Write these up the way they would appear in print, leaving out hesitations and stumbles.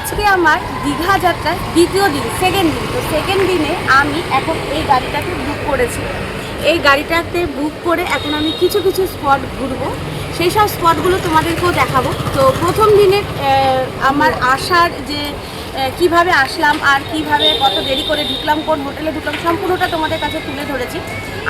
আজকে আমার দীঘা যাত্রার দ্বিতীয় দিন, সেকেন্ড দিন। তো সেকেন্ড দিনে আমি এখন এই গাড়িটাকে বুক করেছি। এই গাড়িটাতে বুক করে এখন আমি কিছু কিছু স্পট ঘুরবো, সেই সব স্পটগুলো তোমাদেরকেও দেখাবো। তো প্রথম দিনে আমার আসার যে কিভাবে আসলাম আর কিভাবে কত দেরি করে ঢুকলাম, কোন হোটেলে ঢুকলাম, সম্পূর্ণটা তোমাদের কাছে তুলে ধরেছি।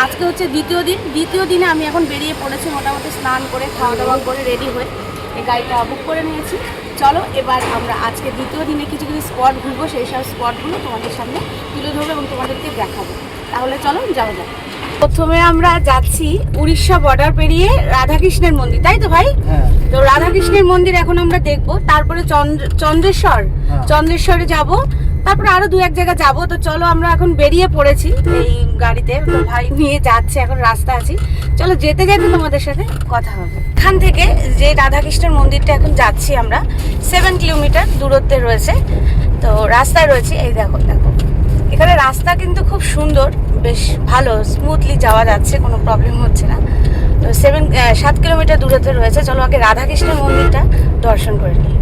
আজকে হচ্ছে দ্বিতীয় দিন। দ্বিতীয় দিনে আমি এখন বেরিয়ে পড়েছি, মোটামুটি স্নান করে খাওয়া দাওয়া করে রেডি হয়ে এই গাড়িটা বুক করে নিয়েছি। চলো এবার আমরা আজকে দ্বিতীয় দিনে কিছু কিছু স্পট ঘুরবো, সেই সব স্পটগুলো তোমাদের সামনে তুলে ধরবো এবং তোমাদেরকে দেখাবো। তাহলে চলো যাওয়া যাক। প্রথমে আমরা যাচ্ছি উড়িষ্যা বর্ডার পেরিয়ে রাধাকৃষ্ণের মন্দির, তাই তো ভাই? তো রাধাকৃষ্ণের মন্দির এখন আমরা দেখবো, তারপরে চন্দ্রেশ্বরে যাব, তারপরে আরো দু এক জায়গা যাবো। তো চলো আমরা এখন বেরিয়ে পড়েছি এই গাড়িতে, তো ভাই নিয়ে যাচ্ছে, এখন রাস্তা আছি। চলো যেতে যেতে তোমাদের সাথে কথা হবে। এখান থেকে যে রাধাকৃষ্ণের মন্দিরটা এখন যাচ্ছি আমরা, 7 কিলোমিটার দূরত্বে রয়েছে। তো রাস্তায় রয়েছে, এই দেখো দেখো এখানে রাস্তা কিন্তু খুব সুন্দর, বেশ ভালো, স্মুথলি যাওয়া যাচ্ছে, কোনো প্রবলেম হচ্ছে না। তো 7 কিলোমিটার দূরত্বে রয়েছে। চলো আগে রাধাকৃষ্ণের মন্দিরটা দর্শন করে নিই।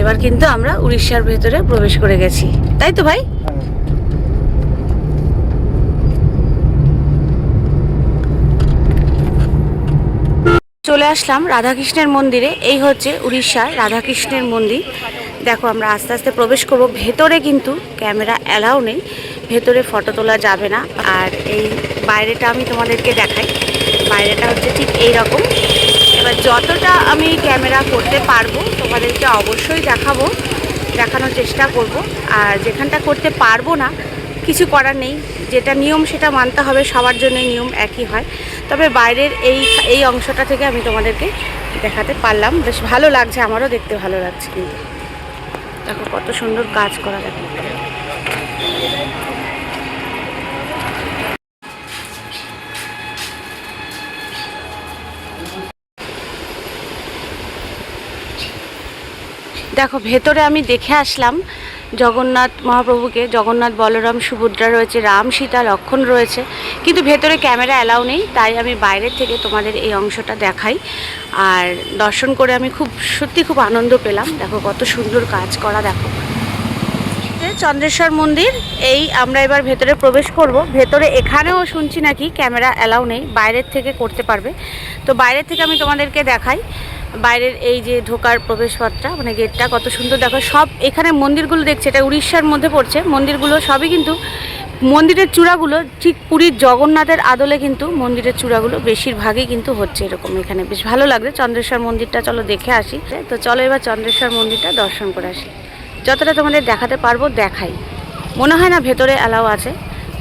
এবার কিন্তু আমরা উড়িষ্যার ভেতরে প্রবেশ করে গেছি, তাই তো ভাই? চলে আসলাম রাধাকৃষ্ণের মন্দিরে। এই হচ্ছে উড়িষ্যার রাধাকৃষ্ণের মন্দির। দেখো আমরা আস্তে আস্তে প্রবেশ করব। ভেতরে কিন্তু ক্যামেরা অ্যালাউ নেই, ভেতরে ফটো তোলা যাবে না। আর এই বাইরেটা আমি তোমাদেরকে দেখাই। বাইরেটা হচ্ছে ঠিক এই রকম। এবার যতটা আমি ক্যামেরা করতে পারবো তোমাদেরকে অবশ্যই দেখানোর চেষ্টা করব। আর যেখানটা করতে পারবো না, কিছু করার নেই, যেটা নিয়ম সেটা মানতে হবে, সবার জন্যই নিয়ম একই হয়। তবে বাইরের এই অংশটা থেকে আমি তোমাদেরকে দেখাতে পারলাম, বেশ ভালো লাগছে, আমারও দেখতে ভালো লাগছে। কিন্তু দেখো কত সুন্দর কাজ করা, দেখো দেখো ভেতরে আমি দেখে আসলাম জগন্নাথ মহাপ্রভুকে, জগন্নাথ বলরাম সুভদ্রা রয়েছে, রাম সীতা লক্ষ্মণ রয়েছে, কিন্তু ভেতরে ক্যামেরা অ্যালাউ নেই। তাই আমি বাইরের থেকে তোমাদের এই অংশটা দেখাই। আর দর্শন করে আমি সত্যি খুব আনন্দ পেলাম। দেখো কত সুন্দর কাজ করা, দেখো চন্দ্রেশ্বর মন্দির। এই আমরা এবার ভেতরে প্রবেশ করব। ভেতরে এখানেও শুনছি নাকি ক্যামেরা অ্যালাউ নেই, বাইরের থেকে করতে পারবে। তো বাইরের থেকে আমি তোমাদেরকে দেখাই। বাইরের এই যে ঢোকার প্রবেশপথটা, মানে গেটটা কত সুন্দর, দেখো সব এখানে মন্দিরগুলো দেখছে, এটা উড়িষ্যার মধ্যে পড়ছে। মন্দিরগুলো সবই কিন্তু, মন্দিরের চূড়াগুলো ঠিক পুরীর জগন্নাথের আদলে কিন্তু মন্দিরের চূড়াগুলো বেশিরভাগই কিন্তু হচ্ছে এরকম। এখানে বেশ ভালো লাগছে চন্দ্রেশ্বর মন্দিরটা। চলো দেখে আসি। তো চলো এবার চন্দ্রেশ্বর মন্দিরটা দর্শন করে আসি। যতটা তোমাদের দেখাতে পারবো দেখাই। মনে হয় না ভেতরে অ্যালাউ আছে,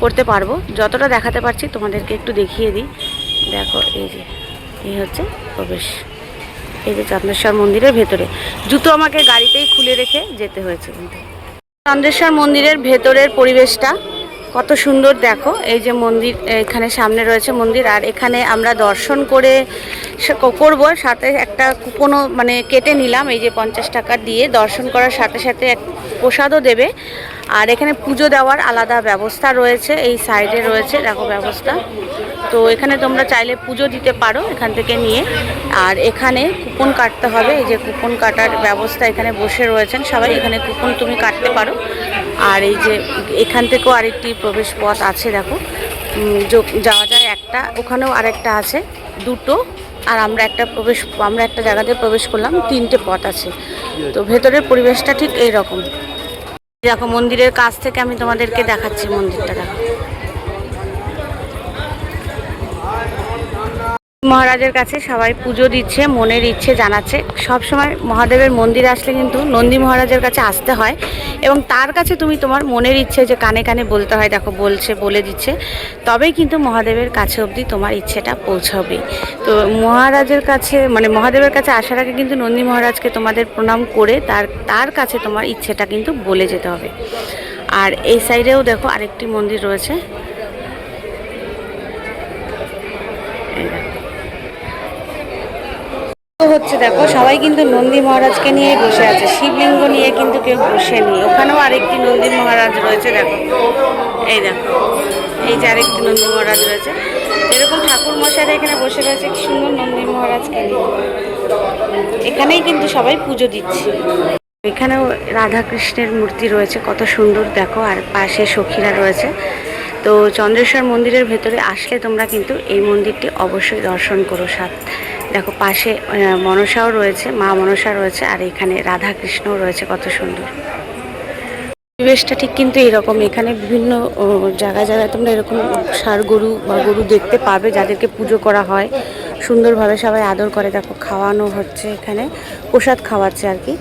করতে পারবো। যতটা দেখাতে পারছি তোমাদেরকে একটু দেখিয়ে দিই। দেখো এই হচ্ছে প্রবেশ, এই যে চন্দ্রেশ্বর মন্দিরের ভেতরে। জুতো আমাকে গাড়িতেই খুলে রেখে যেতে হয়েছে। কিন্তু চন্দ্রেশ্বর মন্দিরের ভেতরের পরিবেশটা কত সুন্দর, দেখো এই যে মন্দির, এখানে সামনে রয়েছে মন্দির। আর এখানে আমরা দর্শন করব, সাথে একটা কুপনও মানে কেটে নিলাম, এই যে 50 টাকা দিয়ে দর্শন করার সাথে সাথে এক প্রসাদও দেবে। আর এখানে পুজো দেওয়ার আলাদা ব্যবস্থা রয়েছে, এই সাইডে রয়েছে দেখো ব্যবস্থা। তো এখানে তোমরা চাইলে পুজো দিতে পারো এখান থেকে নিয়ে। আর এখানে কুপন কাটতে হবে, এই যে কুপন কাটার ব্যবস্থা, এখানে বসে রয়েছেন সবাই, এখানে কুপন তুমি কাটতে পারো। আর এই যে এখান থেকেও আরেকটি প্রবেশ পথ আছে, দেখো যাওয়া যায় একটা, ওখানেও আরেকটা আছে, দুটো। আর আমরা একটা জায়গাতে প্রবেশ করলাম, 3টে পথ আছে। তো ভেতরের পরিবেশটা ঠিক এই রকম। দেখো মন্দিরের কাছ থেকে আমি তোমাদেরকে দেখাচ্ছি মন্দিরটা, দেখো মহারাজের কাছে সবাই পুজো দিচ্ছে, মনের ইচ্ছে জানাচ্ছে। সব সময় মহাদেবের মন্দিরে আসলে কিন্তু নন্দী মহারাজের কাছে আসতে হয় এবং তার কাছে তুমি তোমার মনের ইচ্ছে যে কানে কানে বলতে হয়। দেখো বলে দিচ্ছে, তবেই কিন্তু মহাদেবের কাছে অবধি তোমার ইচ্ছেটা পৌঁছাবে। তো মহারাজের কাছে, মানে মহাদেবের কাছে আসার আগে কিন্তু নন্দী মহারাজকে তোমাদের প্রণাম করে তার কাছে তোমার ইচ্ছেটা কিন্তু বলে যেতে হবে। আর এই সাইডেও দেখো আরেকটি মন্দির রয়েছে। হচ্ছে দেখো সবাই কিন্তু নন্দী মহারাজকে নিয়ে বসে আছে, শিবলিঙ্গ নিয়ে কিন্তু কেউ বসেনি। ওখানেও আরেকটি নন্দী মহারাজ রয়েছে দেখো, এই দেখো এই যে আরেকটি নন্দী মহারাজ রয়েছে। এরকম ঠাকুর মশাইরা এখানে বসে রয়েছে কি সুন্দর নন্দী মহারাজকে নিয়ে। এখানেই কিন্তু সবাই পুজো দিচ্ছে। এখানেও রাধাকৃষ্ণের মূর্তি রয়েছে কত সুন্দর দেখো, আর পাশে সখীরা রয়েছে। তো চন্দ্রেশ্বর মন্দিরের ভেতরে আসলে তোমরা কিন্তু এই মন্দিরটি অবশ্যই দর্শন করো। দেখো পাশে মনসাও রয়েছে, মা মনসা রয়েছে, আর এখানে রাধাকৃষ্ণও রয়েছে কত সুন্দর। পরিবেশটা ঠিক কিন্তু এরকম, এখানে বিভিন্ন জায়গায় জায়গায় তোমরা এরকম ষাঁড় গরু বা গরু দেখতে পাবে যাদেরকে পুজো করা হয়, সুন্দরভাবে সবাই আদর করে। দেখো খাওয়ানো হচ্ছে, এখানে প্রসাদ খাওয়াচ্ছে আর কি,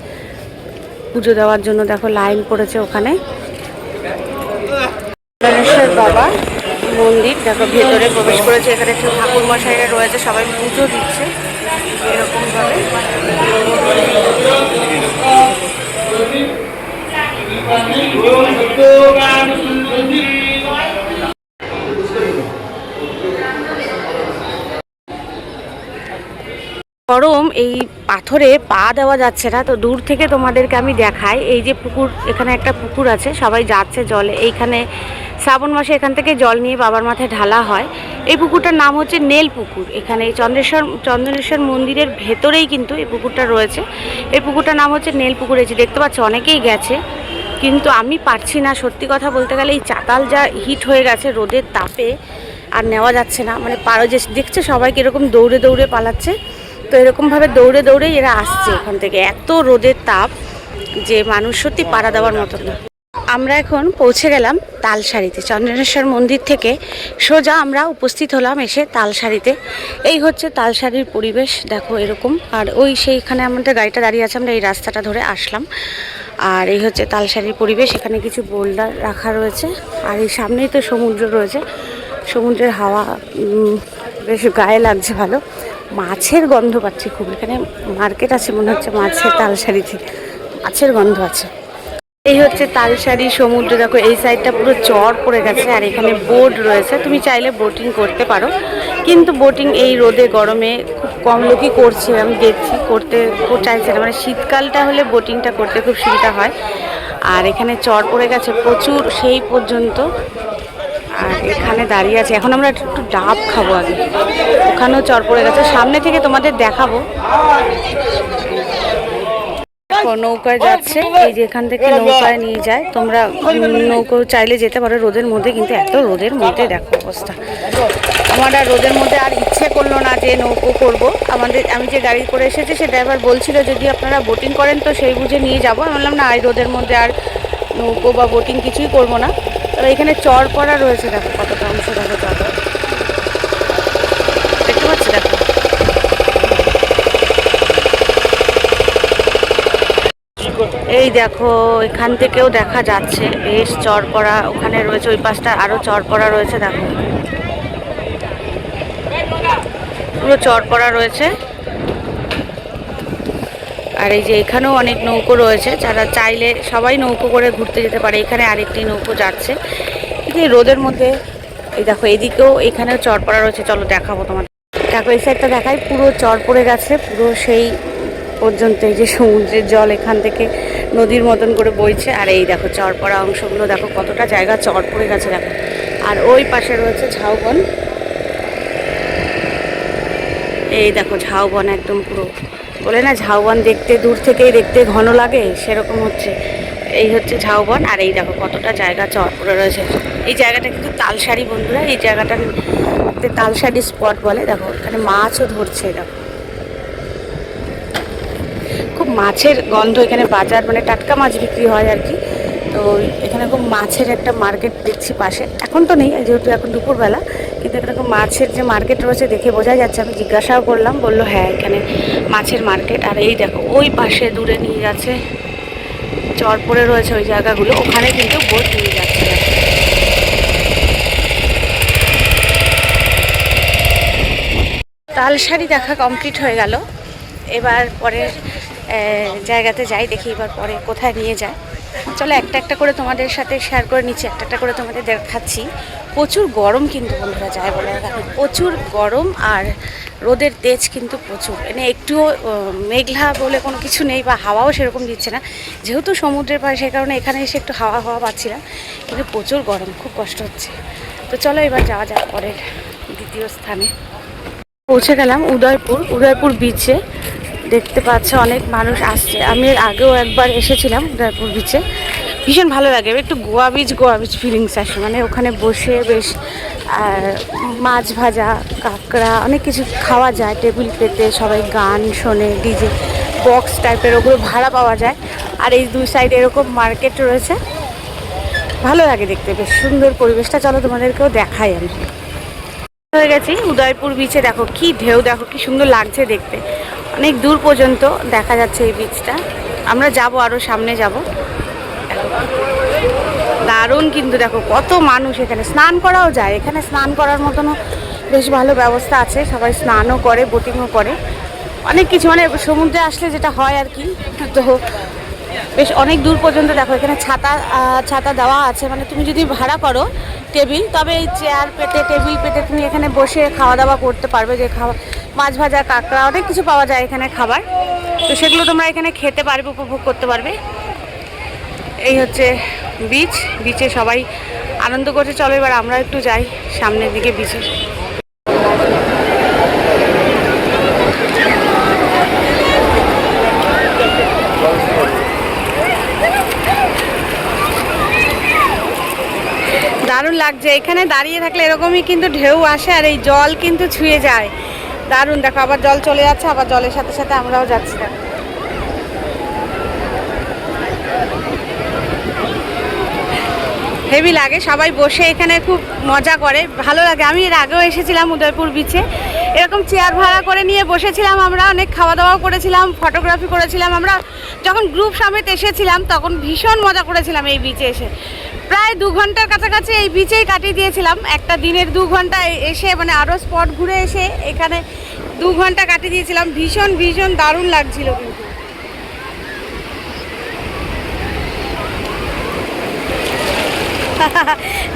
পুজো দেওয়ার জন্য। দেখো লাইন পড়েছে ওখানে। গণেশ্বর বাবা মন্দির দেখো ভেতরে প্রবেশ করেছে, এখানে একটু ঠাকুর মশাইরা রয়েছে, সবাই পুজো দিচ্ছে এরকম ভাবে। গরম, এই পাথরে পা দেওয়া যাচ্ছে না, তো দূর থেকে তোমাদেরকে আমি দেখাই। এই যে পুকুর, এখানে একটা পুকুর আছে, সবাই যাচ্ছে জলে। এইখানে শ্রাবণ মাসে এখান থেকে জল নিয়ে বাবার মাথায় ঢালা হয়। এই পুকুরটার নাম হচ্ছে নেল পুকুর। এখানে চন্দ্রেশ্বর মন্দিরের ভেতরেই কিন্তু এই পুকুরটা রয়েছে। এই পুকুরটার নাম হচ্ছে নেল পুকুর। এই যে দেখতে পাচ্ছ অনেকেই গেছে, কিন্তু আমি পারছি না সত্যি কথা বলতে গেলে। এই চাতাল যা হিট হয়ে গেছে রোদের তাপে, আর নেওয়া যাচ্ছে না। মানে পারো যে দেখছে সবাই কীরকম দৌড়ে দৌড়ে পালাচ্ছে, তো এরকমভাবে দৌড়ে দৌড়েই এরা আসছে এখান থেকে। এত রোদের তাপ যে মানুষ সত্যি পাড়া দেওয়ার মতো না। আমরা এখন পৌঁছে গেলাম তালসারিতে। চন্দ্রেশ্বর মন্দির থেকে সোজা আমরা উপস্থিত হলাম এসে তালসারিতে। এই হচ্ছে তালসারির পরিবেশ দেখো এরকম। আর ওই সেইখানে আমাদের গাড়িটা দাঁড়িয়ে আছে, আমরা এই রাস্তাটা ধরে আসলাম। আর এই হচ্ছে তালসারির পরিবেশ। এখানে কিছু বোল্ডার রাখা রয়েছে, আর এই সামনেই তো সমুদ্র রয়েছে। সমুদ্রের হাওয়া বেশ গায়ে লাগছে ভালো। মাছের গন্ধ পাচ্ছি খুব। এখানে মার্কেট আছে মনে হচ্ছে মাছের, তালসারিতে মাছের গন্ধ আছে। এই হচ্ছে তালসারি সমুদ্র। দেখো এই সাইডটা পুরো চর পড়ে গেছে, আর এখানে বোট রয়েছে, তুমি চাইলে বোটিং করতে পারো। কিন্তু বোটিং এই রোদে গরমে খুব কম লোকই করছে, আমি দেখছি করতে চাইছে না। মানে শীতকালটা হলে বোটিংটা করতে খুব সুবিধা হয়। আর এখানে চর পড়ে গেছে প্রচুর সেই পর্যন্ত। আর এখানে দাঁড়িয়ে আছে, এখন আমরা একটু ডাব খাবো আগে। ওখানেও চর পড়ে গেছে, সামনে থেকে তোমাদের দেখাবো। নৌকায় যাচ্ছে, এই যে এখান থেকে নৌকায় নিয়ে যায়। তোমরা নৌকো চাইলে যেতে পারো রোদের মধ্যে, কিন্তু এত রোদের মধ্যে দেখো অবস্থা। আমার আর রোদের মধ্যে আর ইচ্ছে করলো না যে নৌকো করবো। আমি যে গাড়ি করে এসেছি সে ড্রাইভার বলছিল যদি আপনারা বোটিং করেন তো সেই বুঝে নিয়ে যাবো। আমি বললাম না, এই রোদের মধ্যে আর নৌকো বা বোটিং কিছুই করবো না। তবে এখানে চর পড়া রয়েছে, দেখো কতটা অংশ দেখো চর দেখতে পাচ্ছি। দেখো এই দেখো এখান থেকেও দেখা যাচ্ছে বেশ চর পড়া ওখানে রয়েছে, ওই পাশটা আরো চর পড়া রয়েছে। দেখো পুরো চর পড়া রয়েছে। আর এই যে এখানেও অনেক নৌকো রয়েছে, যারা চাইলে সবাই নৌকো করে ঘুরতে যেতে পারে। এখানে আরেকটি নৌকো যাচ্ছে, কিন্তু এই রোদের মধ্যে। এই দেখো এদিকেও এখানেও চর পড়া রয়েছে, চলো দেখাবো তোমাদের। দেখো এই সাইডটা দেখাই, পুরো চর পড়ে গেছে পুরো সেই পর্যন্ত। এই যে সমুদ্রের জল এখান থেকে নদীর মতন করে বইছে। আর এই দেখো চর পড়া অংশগুলো দেখো কতটা জায়গা চর পড়ে গেছে দেখো। আর ওই পাশে রয়েছে ঝাউবন। এই দেখো ঝাউবন একদম পুরো, বলে না ঝাউবন দেখতে দূর থেকেই দেখতে ঘন লাগে, সেরকম হচ্ছে। এই হচ্ছে ঝাউবন। আর এই দেখো কতটা জায়গা চর পড়ে রয়েছে। এই জায়গাটা কিন্তু তালসারি বন্ধুরা, এই জায়গাটা তালসারি স্পট বলে। দেখো এখানে মাছও ধরছে, দেখো খুব মাছের গন্ধ। এখানে বাজার মানে টাটকা মাছ বিক্রি হয় আর কি। তো এখানে খুব মাছের একটা মার্কেট দেখছি পাশে, এখন তো নেই যেহেতু এখন দুপুরবেলা, কিন্তু এখানে খুব মাছের যে মার্কেট রয়েছে দেখে বোঝা যাচ্ছে। আমি জিজ্ঞাসাও করলাম, বললো হ্যাঁ এখানে মাছের মার্কেট। আর এই দেখো ওই পাশে দূরে নিয়ে যাচ্ছে, চর পড়ে রয়েছে ওই জায়গাগুলো, ওখানে কিন্তু বোট নিয়ে যাচ্ছে। তালসারি দেখা কমপ্লিট হয়ে গেল। এবার পরের জায়গাতে যাই, দেখি এবার পরে কোথায় নিয়ে যায়। চলো একটা একটা করে তোমাদের সাথে শেয়ার করে নিচ্ছি, একটা একটা করে তোমাদের দেখাচ্ছি। প্রচুর গরম কিন্তু বন্ধুরা, যায় বলে প্রচুর গরম, আর রোদের তেজ কিন্তু প্রচুর। মানে একটুও মেঘলা বলে কোনো কিছু নেই, বা হাওয়াও সেরকম দিচ্ছে না, যেহেতু সমুদ্রের পাশে, সেই কারণে এখানে এসে একটু হাওয়া হাওয়া পাচ্ছি না, কিন্তু প্রচুর গরম, খুব কষ্ট হচ্ছে। তো চলো এবার যাওয়া যাক পরের দ্বিতীয় স্থানে। পৌঁছে গেলাম উদয়পুর বিচে। দেখতে পাচ্ছ অনেক মানুষ আসছে, আমি এর আগেও একবার এসেছিলাম উদয়পুর বিচে, ভীষণ ভালো লাগে। একটু গোয়া বিচ ফিলিংস আসে, মানে ওখানে বসে বেশ মাছ ভাজা, কাঁকড়া, অনেক কিছু খাওয়া যায় টেবিল পেতে, সবাই গান শোনে, ডিজে বক্স টাইপের ওগুলো ভাড়া পাওয়া যায়। আর এই দুই সাইডে এরকম মার্কেট রয়েছে, ভালো লাগে দেখতে, বেশ সুন্দর পরিবেশটা। চলো তোমাদেরকেও দেখাই। আমি হয়ে গেছি উদয়পুর বিচে, দেখো কি ঢেউ, দেখো কি সুন্দর লাগছে দেখতে, অনেক দূর পর্যন্ত দেখা যাচ্ছে এই বিচটা। আমরা যাব, আরও সামনে যাব। দারুণ কিন্তু, দেখো কত মানুষ, এখানে স্নান করাও যায়, এখানে স্নান করার মতনও বেশ ভালো ব্যবস্থা আছে, সবাই স্নানও করে, বোটিংও করে, অনেক কিছু, মানে সমুদ্রে আসলে যেটা হয় আর কি। তো বেশ অনেক দূর পর্যন্ত দেখো, এখানে ছাতা দেওয়া আছে, মানে তুমি যদি ভাড়া করো টেবিল, তবে এই চেয়ার পেতে, টেবিল পেতে তুমি এখানে বসে খাওয়া দাওয়া করতে পারবে। যে মাছ ভাজা, কাঁকড়া, অনেক কিছু পাওয়া যায় এখানে খাবার, তো সেগুলো তোমরা এখানে খেতে পারবে, উপভোগ করতে পারবে। এই হচ্ছে বিচে সবাই আনন্দ করছে। চলো এবার আমরা একটু যাই সামনের দিকে বিচে। দারুণ লাগছে, এখানে দাঁড়িয়ে থাকলে এরকমই কিন্তু ঢেউ আসে, আর এই জল কিন্তু ছুঁয়ে যায়, দারুণ। দেখো আবার জল চলে যাচ্ছে, আবার জলের সাথে সাথে আমরাও যাচ্ছি। হেভি লাগে, সবাই বসে এখানে খুব মজা করে, ভালো লাগে। আমি এর আগেও এসেছিলাম উদয়পুর বিচে, এরকম চেয়ার ভাড়া করে নিয়ে বসেছিলাম আমরা, অনেক খাওয়া দাওয়াও করেছিলাম, ফটোগ্রাফি করেছিলাম। আমরা যখন গ্রুপ সমেত এসেছিলাম তখন ভীষণ মজা করেছিলাম এই বিচে এসে, প্রায় 2 ঘন্টার কাছাকাছি এই বিচেই কাটিয়ে দিয়েছিলাম। একটা দিনের 2 ঘন্টা এসে, মানে আরও স্পট ঘুরে এসে এখানে 2 ঘন্টা কাটিয়ে দিয়েছিলাম, ভীষণ দারুণ লাগছিল কিন্তু।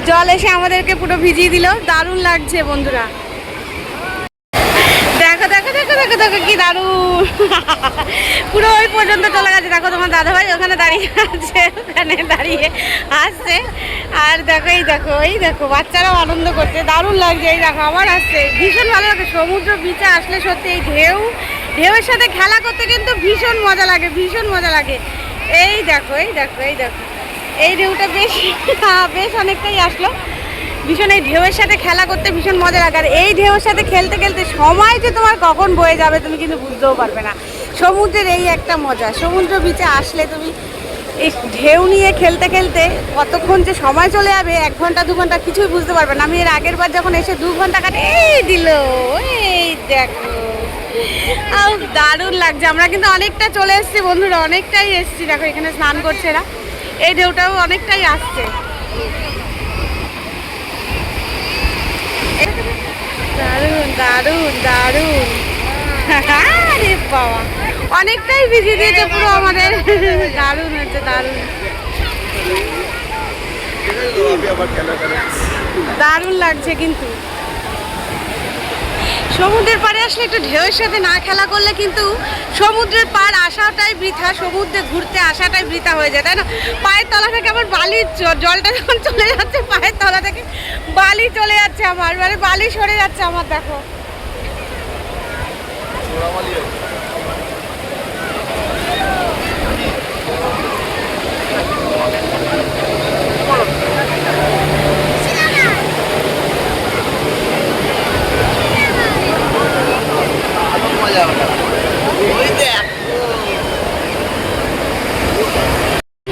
জল এসে আমাদেরকে পুরো ভিজিয়ে দিল, দারুণ লাগছে বন্ধুরা। দেখো দেখো দেখো দেখো দেখো কি দারুণ, পুরো ওই পর্যন্ত চলে গেছে। দেখো তোমার দাদাভাই ওখানে দাঁড়িয়ে আছে, ওখানে দাঁড়িয়ে আসছে, আর দেখো এই দেখো বাচ্চারাও আনন্দ করছে, দারুণ লাগছে। এই দেখো আবার আসছে, ভীষণ ভালো লাগে। সমুদ্র বিচে আসলে সত্যি এই ঢেউয়ের সাথে খেলা করতে কিন্তু ভীষণ মজা লাগে, ভীষণ মজা লাগে। এই দেখো এই ঢেউটা বেশ অনেকটাই আসলো, ভীষণ এই ঢেউয়ের সাথে খেলা করতে ভীষণ মজা লাগে। আর এই ঢেউয়ের সাথে খেলতে খেলতে সময় যে তোমার কখন বয়ে যাবে তুমি কিন্তু বুঝতেও পারবে না। সমুদ্রের এই একটা মজা, সমুদ্র বিচে আসলে তুমি এই ঢেউ নিয়ে খেলতে খেলতে কতক্ষণ যে সময় চলে যাবে, 1 ঘন্টা 2 ঘন্টা কিছুই বুঝতে পারবে না। আমি এর আগের বার যখন এসে 2 ঘন্টা কাটে এই দিল, এই দেখো দারুণ লাগছে। আমরা কিন্তু অনেকটা চলে এসেছি বন্ধুরা, অনেকটাই এসেছি। দেখো এখানে স্নান করছে এরা, এই ঢেউটাও অনেকটাই আসছে। দারুণ আরে বাবা, অনেকটাই ভিজিয়ে দিয়েছে পুরো আমাদের, দারুণ হচ্ছে, দারুণ লাগছে কিন্তু। সমুদ্রের পাড়ে আসলে একটু ঢেউয়ের সাথে না খেলা করলে কিন্তু সমুদ্রের পাড় আসাটাই বৃথা, সমুদ্রে ঘুরতে আসাটাই বৃথা হয়ে যায়, তাই না? পায়ের তলা থেকে আমার বালির জলটা যখন চলে যাচ্ছে, পায়ের তলা থেকে বালি চলে যাচ্ছে আমার, মানে বালি সরে যাচ্ছে আমার। দেখো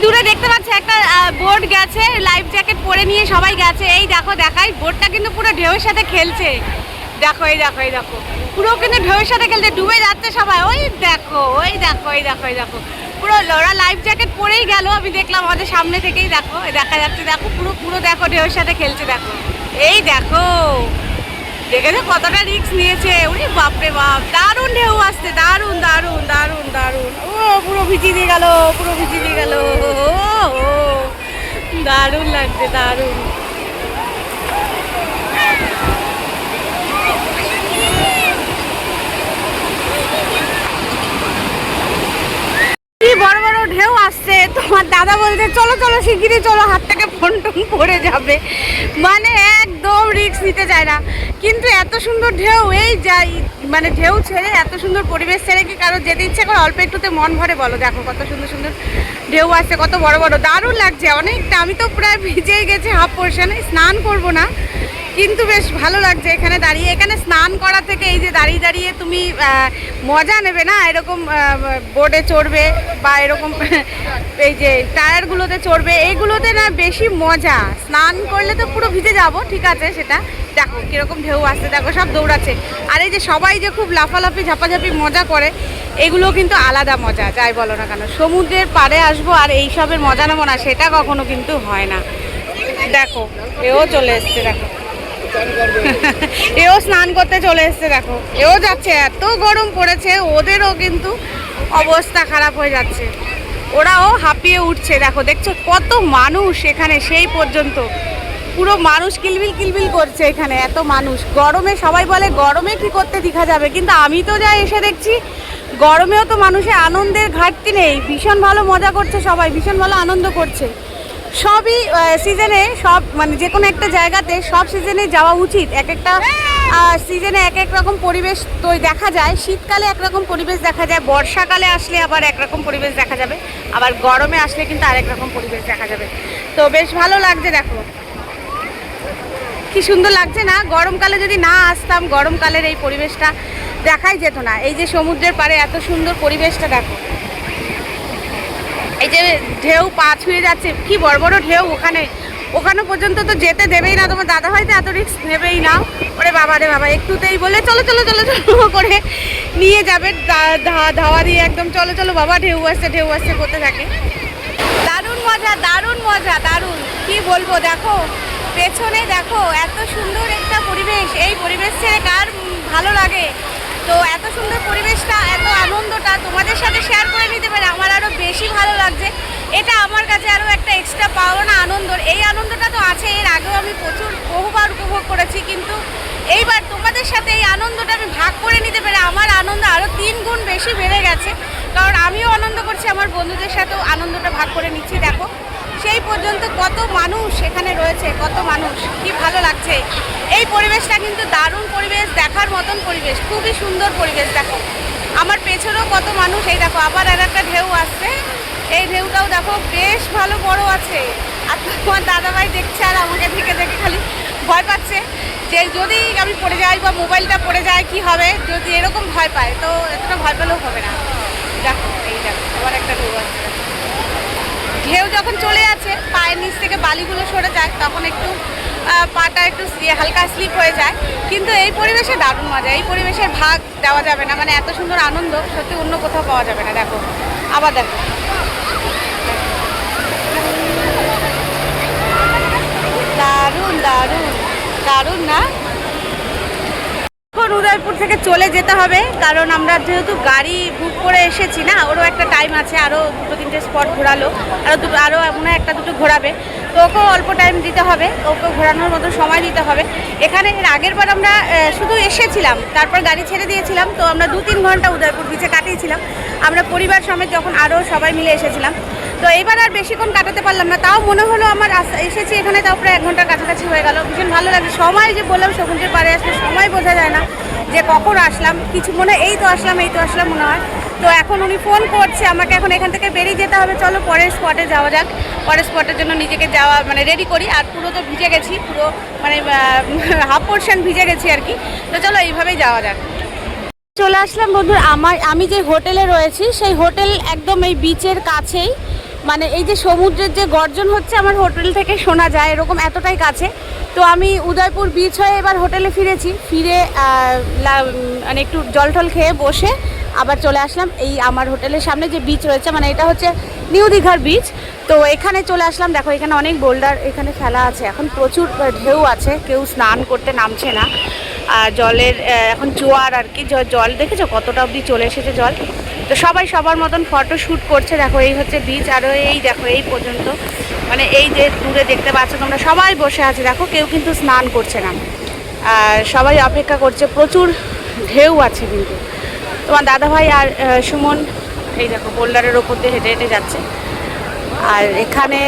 দূরে দেখতে পাচ্ছি একটা বোট গেছে, লাইফ জ্যাকেট পরে নিয়ে সবাই গেছে। এই দেখো দেখাই, বোটটা কিন্তু পুরো ঢেউয়ের সাথে খেলছে। দেখো এই দেখো পুরো কিন্তু ঢেউয়ের সাথে খেলতে, ডুবে যাচ্ছে সবাই। ওই দেখো পুরো ওরা লাইফ জ্যাকেট পরেই গেল, আমি দেখলাম আমাদের সামনে থেকেই। দেখো দেখা যাচ্ছে, দেখো পুরো দেখো ঢেউয়ের সাথে খেলছে। দেখো এই দেখো, দেখেছো কতটা রিস্ক নিয়েছে। ওরে বাপরে বাপ, দারুণ ঢেউ আসছে, দারুণ। ও পুরো ভিজিয়ে দিয়ে গেল, ও দারুণ লাগছে, দারুণ। বড় বড় ঢেউ আসছে, তোমার দাদা বলছে চলো চলো শিগগিরই চলো, হাত থেকে ফোন টোন পড়ে যাবে, মানে একদম রিস্ক নিতে চায় না। কিন্তু এত সুন্দর ঢেউ, এই যাই মানে ঢেউ ছেড়ে এত সুন্দর পরিবেশ ছেড়ে কি কারো যেতে ইচ্ছে করে? অল্প একটুতে মন ভরে বলো? দেখো কত সুন্দর সুন্দর ঢেউ আসছে, কত বড় বড়, দারুণ লাগছে অনেকটা। আমি তো প্রায় ভিজেই গেছি হাফ পোর্শনে, স্নান করব না কিন্তু বেশ ভালো লাগছে এখানে দাঁড়িয়ে। এখানে স্নান করা থেকে এই যে দাঁড়িয়ে দাঁড়িয়ে তুমি মজা নেবে না, এরকম বোর্ডে চড়বে বা এরকম এই যে টায়ারগুলোতে চড়বে, এইগুলোতে না বেশি মজা। স্নান করলে তো পুরো ভিজে যাব, ঠিক আছে, সেটা দেখো কীরকম ঢেউ আসছে, দেখো সব দৌড়াচ্ছে। আর এই যে সবাই যে খুব লাফালাফি ঝাপাঝাপি মজা করে, এগুলো কিন্তু আলাদা মজা, যাই বলো না কেন। সমুদ্রের পাড়ে আসবো আর এইসবের মজা নেবো না, সেটা কখনো কিন্তু হয় না। দেখো এও চলে এসছে, দেখো এও স্নান করতে চলে এসছে, দেখো এও যাচ্ছে। এত গরম পড়েছে, ওদেরও কিন্তু অবস্থা খারাপ হয়ে যাচ্ছে, ওরাও হাঁপিয়ে উঠছে। দেখো দেখছো কত মানুষ এখানে, সেই পর্যন্ত পুরো মানুষ কিলবিল কিলবিল করছে এখানে, এত মানুষ। গরমে সবাই বলে গরমে কি করতে দীঘা যাবে, কিন্তু আমি তো যা এসে দেখছি গরমেও তো মানুষের আনন্দের ঘাটতি নেই, ভীষণ ভালো মজা করছে সবাই, ভীষণ ভালো আনন্দ করছে। সবই সিজনে, সব মানে যে কোনো একটা জায়গাতে সব সিজনে যাওয়া উচিত। এক একটা সিজনে এক এক রকম পরিবেশ তো দেখা যায়। শীতকালে একরকম পরিবেশ দেখা যায়, বর্ষাকালে আসলে আবার একরকম পরিবেশ দেখা যাবে, আবার গরমে আসলে কিন্তু আরেক রকম পরিবেশ দেখা যাবে। তো বেশ ভালো লাগছে, দেখো কি সুন্দর লাগছে না? গরমকালে যদি না আসতাম, গরমকালের এই পরিবেশটা দেখাই যেত না। এই যে সমুদ্রের পাড়ে এত সুন্দর পরিবেশটা দেখো, এই যে ঢেউ পা ছুঁয়ে যাচ্ছে, কি বড় বড় ঢেউ। ওখানে পর্যন্ত তো যেতে দেবেই না, তোমার দাদা হয়তো এত রিস্ক নেবেই না। ওরে বাবা রে বাবা, একটুতেই বলে চলো চলো চলো চলো করে নিয়ে যাবে, ধাওয়া দিয়ে একদম চলো চলো বাবা, ঢেউ আসছে করতে থাকে। দারুণ মজা, দারুণ মজা, দারুণ, কি বলবো। দেখো পেছনে দেখো এত সুন্দর একটা পরিবেশ, এই পরিবেশ ছেড়ে কার ভালো লাগে? তো এত সুন্দর পরিবেশটা, এত আনন্দটা তোমাদের সাথে শেয়ার করে নিতে পারে আমার আরও বেশি ভালো লাগছে। এটা আমার কাছে আরও একটা এক্সট্রা পাওনা আনন্দর। এই আনন্দটা তো আছে, এর আগেও আমি বহুবার উপভোগ করেছি, কিন্তু এইবার তোমাদের সাথে এই আনন্দটা আমি ভাগ করে নিতে পেরে আমার আনন্দ আরও 3 গুণ বেশি বেড়ে গেছে। কারণ আমিও আনন্দ করছি, আমার বন্ধুদের সাথেও আনন্দটা ভাগ করে নিচ্ছি। দেখো সেই পর্যন্ত কত মানুষ এখানে রয়েছে, কত মানুষ, কি ভালো লাগছে। এই পরিবেশটা কিন্তু দারুণ পরিবেশ, দেখার মতন পরিবেশ, খুবই সুন্দর পরিবেশ। দেখো আমার পেছনেও কত মানুষ, এই দেখো আবার আর একটা ঢেউ আসছে, এই ঢেউটাও দেখো বেশ ভালো বড় আছে। আর তোমার দাদাভাই দেখছে আর আমাকে দেখে দেখে খালি ভয় পাচ্ছে যে যদি আমি পড়ে যাই বা মোবাইলটা পড়ে যায় কি হবে, যদি এরকম ভয় পায়। তো এতটা ভয় পেলেও হবে না। দেখো এই দেখো আবার একটা ঢেউ আসছে, ঢেউ যখন চলে যাচ্ছে পায়ের নিচ থেকে বালিগুলো সরে যায়, তখন একটু পাটা একটু হালকা স্লিপ হয়ে যায়। কিন্তু এই পরিবেশে দারুণ মজা, এই পরিবেশের ভাগ দেওয়া যাবে না, মানে এত সুন্দর আনন্দ সত্যি অন্য কোথাও পাওয়া যাবে না। দেখো আবার দেখো, দারুণ দারুণ দারুণ না? এখন উদয়পুর থেকে চলে যেতে হবে, কারণ আমরা যেহেতু গাড়ি বুক করে এসেছি না, ওরও একটা টাইম আছে, আরও 2-3টে স্পট ঘোরালো, আরও মনে হয় 1-2 ঘোরাবে, তো ওকেও অল্প টাইম দিতে হবে, ওকে ঘোরানোর মতো সময় দিতে হবে। এখানে এর আগের বার আমরা শুধু এসেছিলাম, তারপর গাড়ি ছেড়ে দিয়েছিলাম, তো আমরা 2-3 ঘন্টা উদয়পুর বিচে কাটিয়েছিলাম আমরা পরিবার সমেত, যখন আরও সবাই মিলে এসেছিলাম। তো এবার আর বেশিক্ষণ কাটাতে পারলাম না, তাও মনে হলো আমার এসেছি এখানে, তাও প্রায় 1 ঘন্টার কাছাকাছি হয়ে গেল। ভীষণ ভালো লাগে, সময় যে বললাম সমুদ্রের পাড়ে আসলে সময় বোঝা যায় না যে কখন আসলাম, কিছু মনে এই তো আসলাম মনে হয়। তো এখন উনি ফোন করছে আমাকে, এখন এখান থেকে বেরিয়ে যেতে হবে। চলো পরের স্পটে যাওয়া যাক, পরের স্পটের জন্য নিজেকে যাওয়া মানে রেডি করি। আর পুরো তো ভিজে গেছি, পুরো মানে হাফ পোর্শন ভিজে গেছি আর কি। তো চলো এইভাবেই যাওয়া যাক। চলে আসলাম বন্ধুরা, আমি যে হোটেলে রয়েছি সেই হোটেল একদম এই বিচের কাছেই, মানে এই যে সমুদ্রের যে গর্জন হচ্ছে আমার হোটেল থেকে শোনা যায়, এরকম এতটাই কাছে। তো আমি উদয়পুর বিচ হয়ে এবার হোটেলে ফিরেছি, ফিরে মানে একটু জল টল খেয়ে বসে আবার চলে আসলাম এই আমার হোটেলের সামনে যে বিচ রয়েছে, মানে এটা হচ্ছে নিউ দীঘার বিচ। তো এখানে চলে আসলাম, দেখো এখানে অনেক বোল্ডার এখানে ফেলা আছে, এখন প্রচুর ঢেউ আছে, কেউ স্নান করতে নামছে না। আর জলের এখন জোয়ার আর কি, জল দেখেছো কতটা অবধি চলে এসেছে জল। তো সবাই সবার মতন ফটো শ্যুট করছে। দেখো এই হচ্ছে বিচ, আর এই দেখো এই পর্যন্ত, মানে এই যে দূরে দেখতে পাচ্ছ তোমরা, সবাই বসে আছে। দেখো কেউ কিন্তু স্নান করছে না, আর সবাই অপেক্ষা করছে। প্রচুর ঢেউ আছে কিন্তু। তোমার দাদাভাই আর সুমন এই দেখো বোল্ডারের ওপর দিয়ে হেঁটে হেঁটে যাচ্ছে। আর এখানে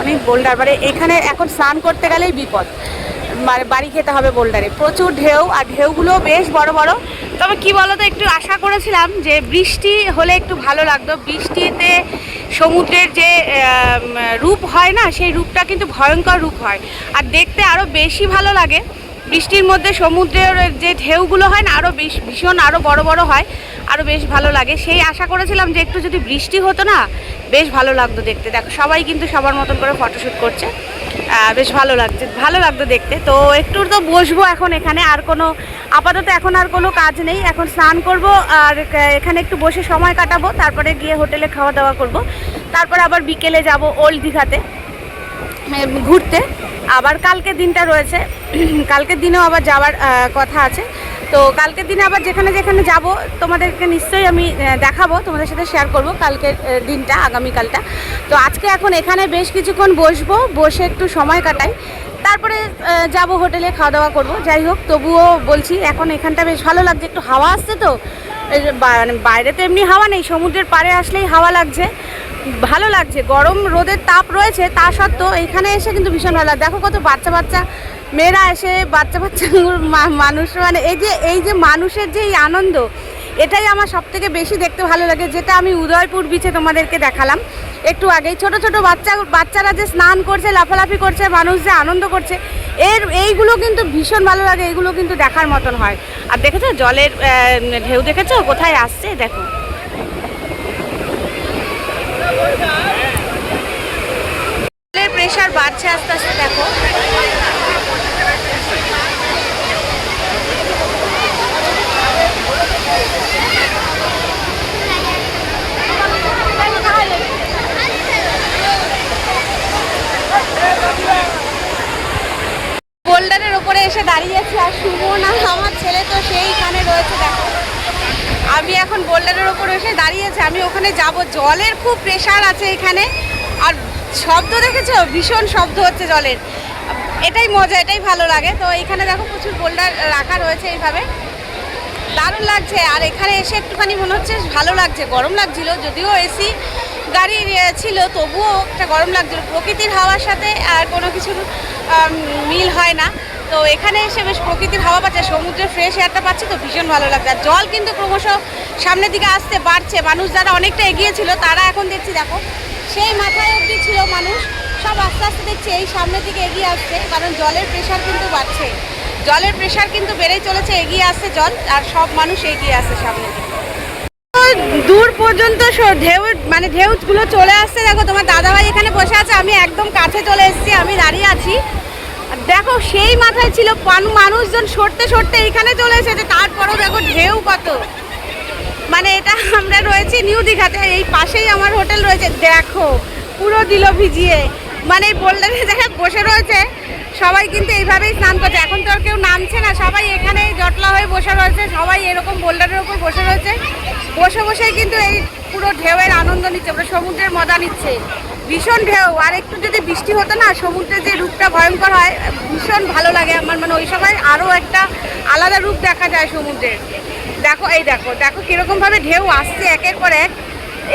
অনেক বোল্ডার, মানে এখানে এখন স্নান করতে গেলেই বিপদ, মানে বাড়ি খেতে হবে বোল্ডারে। প্রচুর ঢেউ, আর ঢেউগুলো বেশ বড় বড়। তবে কি বলো তো, একটু আশা করেছিলাম যে বৃষ্টি হলে একটু ভালো লাগতো। বৃষ্টিতে সমুদ্রের যে রূপ হয় না, সেই রূপটা কিন্তু ভয়ঙ্কর রূপ হয়, আর দেখতে আরও বেশি ভালো লাগে। বৃষ্টির মধ্যে সমুদ্রের যে ঢেউগুলো হয় না, আরও ভীষণ আরও বড় বড় হয়, আরও বেশ ভালো লাগে। সেই আশা করেছিলাম যে একটু যদি বৃষ্টি হতো না, বেশ ভালো লাগতো দেখতে। দেখো সবাই কিন্তু সবার মতন করে ফটোশ্যুট করছে, বেশ ভালো লাগছে, ভালো লাগতো দেখতে। তো একটু তো বসবো এখন এখানে, আর কোনো আপাতত এখন আর কোনো কাজ নেই। এখন স্নান করব আর এখানে একটু বসে সময় কাটাবো, তারপরে গিয়ে হোটেলে খাওয়া দাওয়া করব। তারপরে আবার বিকেলে যাব ওল্ড দীঘাতে ঘুরতে। আবার কালকের দিনটা রয়েছে, কালকের দিনেও আবার যাওয়ার কথা আছে। তো কালকের দিনে আবার যেখানে যেখানে যাব তোমাদেরকে নিশ্চয়ই আমি দেখাবো, তোমাদের সাথে শেয়ার করব কালকের দিনটা, আগামীকালটা। তো আজকে এখন এখানে বেশ কিছুক্ষণ বসবো, বসে একটু সময় কাটাই, তারপরে যাব হোটেলে খাওয়া দাওয়া করব। যাই হোক, তবুও বলছি এখন এখানটা বেশ ভালো লাগছে, একটু হাওয়া আসছে। তো বাইরে তো এমনি হাওয়া নেই, সমুদ্রের পাড়ে আসলেই হাওয়া লাগছে, ভালো লাগছে। গরম রোদের তাপ রয়েছে, তা সত্ত্বেও এখানে এসে কিন্তু ভীষণ ভালো লাগে। দেখো কত বাচ্চা বাচ্চা মেয়েরা এসে, বাচ্চা বাচ্চা মানুষ, মানে এই যে মানুষের যে এই আনন্দ, এটাই আমার সবথেকে বেশি দেখতে ভালো লাগে। যেটা আমি উদয়পুর বিচে তোমাদেরকে দেখালাম একটু আগেই, ছোট ছোট বাচ্চারা যে স্নান করছে, লাফালাফি করছে, মানুষ যে আনন্দ করছে, এইগুলো কিন্তু ভীষণ ভালো লাগে। এইগুলো কিন্তু দেখার মতন হয়। আর দেখেছো জলের ঢেউ, দেখেছো কোথায় আসছে, দেখো জলের প্রেশার বাড়ছে আস্তে আস্তে। দেখো বোল্ডারের ওপরে এসে দাঁড়িয়েছি, আর সুমন আর আমার ছেলে তো সেইখানে রয়েছে। দেখো আমি এখন বোল্ডারের ওপরে এসে দাঁড়িয়েছি, আমি ওখানে যাব। জলের খুব প্রেশার আছে এখানে, আর শব্দ দেখেছো, ভীষণ শব্দ হচ্ছে জলের। এটাই মজা, এটাই ভালো লাগে। তো এখানে দেখো প্রচুর বোল্ডার রাখা রয়েছে এইভাবে, দারুণ লাগছে। আর এখানে এসে একটুখানি মনে হচ্ছে ভালো লাগছে, গরম লাগছিল, যদিও এসি গাড়ি ছিল, তবুও একটা গরম লাগছিল। প্রকৃতির হাওয়ার সাথে আর কোনো কিছুর মিল হয় না। তো এখানে এসে বেশ প্রকৃতির হাওয়া পাচ্ছে, সমুদ্রের ফ্রেশ এয়ারটা পাচ্ছে, তো ভীষণ ভালো লাগছে। আর জল কিন্তু ক্রমশ সামনের দিকে আসতে বাড়ছে। মানুষ যারা অনেকটা এগিয়ে ছিল, তারা এখন দেখছি দেখো সেই মাথায় অবধি ছিল মানুষ, সব আস্তে আস্তে দেখছি এই সামনের দিকে এগিয়ে আসছে, কারণ জলের প্রেশার কিন্তু বাড়ছে। জলের প্রেশার কিন্তু বেড়েই চলেছে, এগিয়ে আসছে জল, আর সব মানুষ এগিয়ে আসছে সামনে দিকে। দূর পর্যন্ত ঢেউ, মানে ঢেউগুলো চলে আসছে। দেখো তোমার দাদাভাই এখানে বসে আছে, আমি একদম কাছে চলে এসেছি, আমি দাঁড়িয়ে আছি। দেখো সেই মাথায় ছিল, মানুষজন সরতে সরতে এইখানে চলে এসেছে, তারপরেও দেখো ঢেউ কত। মানে এটা আমরা রয়েছি নিউ দীঘাতে, এই পাশেই আমার হোটেল রয়েছে। দেখো পুরো দিল ভিজিয়ে, মানে এই বোল্ডারে দেখে বসে রয়েছে সবাই, কিন্তু এইভাবেই স্নান করছে। এখন তো আর কেউ নামছে না, সবাই এখানে জটলা হয়ে বসে রয়েছে, সবাই এরকম বোল্ডারের উপর বসে রয়েছে। বসে বসেই কিন্তু এই পুরো ঢেউয়ের আনন্দ নিচ্ছে, পুরো সমুদ্রের মজা নিচ্ছে। ভীষণ ঢেউ, আর একটু যদি বৃষ্টি হতো না, সমুদ্রের যে রূপটা ভয়ঙ্কর হয়, ভীষণ ভালো লাগে আমার। মানে ওই সময় আরও একটা আলাদা রূপ দেখা যায় সমুদ্রের। দেখো এই দেখো দেখো কীরকমভাবে ঢেউ আসছে একের পর এক।